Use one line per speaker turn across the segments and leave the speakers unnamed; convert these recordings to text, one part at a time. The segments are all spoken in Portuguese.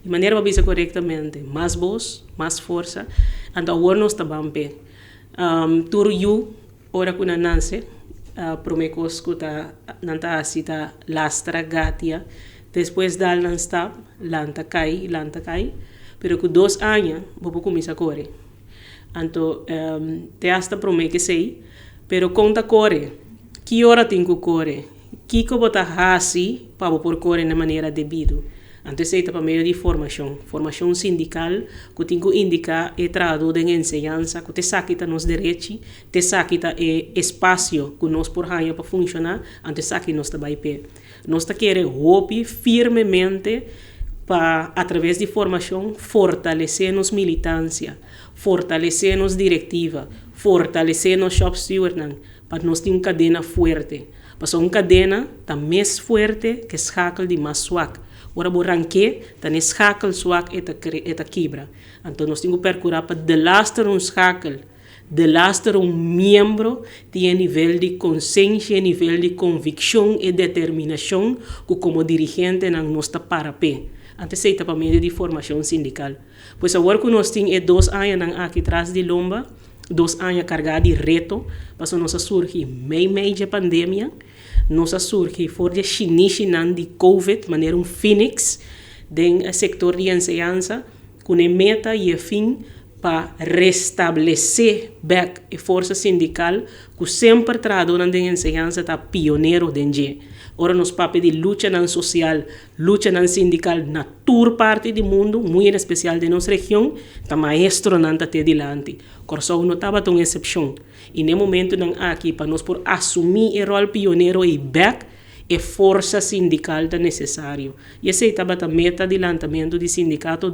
de maneira para corretamente, mais voz, mais força, então agora nós estamos bem. Turu you, ora que não nasce, promecos que nanta asita lastra gatia, depois dal não está, lanta cai, pero que 2 anos, vou começar a correr. Então, te hasta promete sei, pero conta correr, que hora tem que correr, que bota hasi para por correr de maneira devida. Antes sei para meio de formação sindical, que tem que indicar e traduzir de ensinança, que te saquita nos direitos, te saquita espaço que nós por ranha para funcionar, antes saque nós trabalho pé. Nós queremos hope firmemente para através de formação fortalecer nos militância, fortalecer nos diretiva, fortalecer nos shop steward, para nós ter uma cadena forte. Para uma cadena tá mais forte que escakel de mais suac. Ora boranque, tá escakel suac eta quebra. Então nós temos que procurar para delastar um escakel, delastar um membro de nível de consciência, nível de convicção e determinação que como dirigente não nos está para pé. Antes sei para meio de formação sindical. Pois agora que nós temos 2 anos aqui atrás de lomba, 2 anos carregados de reto, para nós surgir meio de pandemia, nós surgir fora de chinês de Covid, maneira phoenix, do setor de ensinança, com a meta e a fim para restabelecer back a força sindical, que sempre traduz de ensinança está pioneiro dentro. Ora nos papel de luta social, luta sindical na toda parte do mundo, muito em especial de nossa região, está maestro não está delante. Corso não estava tão exceção. E no momento não aqui para nós por assumir o rol pioneiro e back a força sindical é necessário. E essa estava a meta de lançamento do sindicato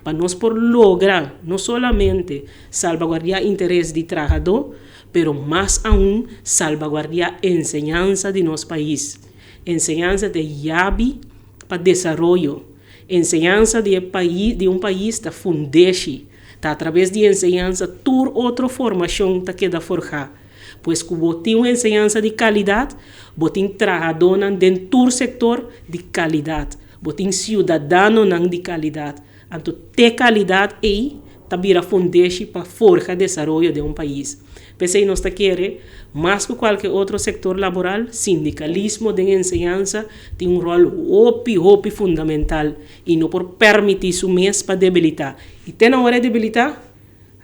para nós por lograr não somente salvaguardar o interesse do trabalhador, pero mais aún salvaguardar a enseñanza de nosso país. Enseñanza de llave para desenvolvimento. Enseñanza de um país que fundece, a través de enseñanza, toda outra formação que queda forjar. Pois que botem uma enseñanza de qualidade, botem trabalhador dentro de todo setor de qualidade, botem cidadão de qualidade. Então, ter qualidade aí, também fundece para forjar o desenvolvimento de um país. Pensei nós queremos, mais que qualquer outro setor laboral, sindicalismo de ensinança tem um rol hopi fundamental e não por permitir isso mesmo para debilitar. E tem na hora de debilitar,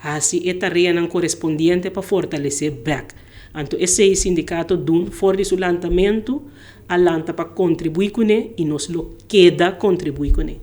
assim é tarefa não correspondente para fortalecer back. Então, esse sindicato fora de seu lançamento, a lanta para contribuir com ele e nos lo queda contribuir com ele.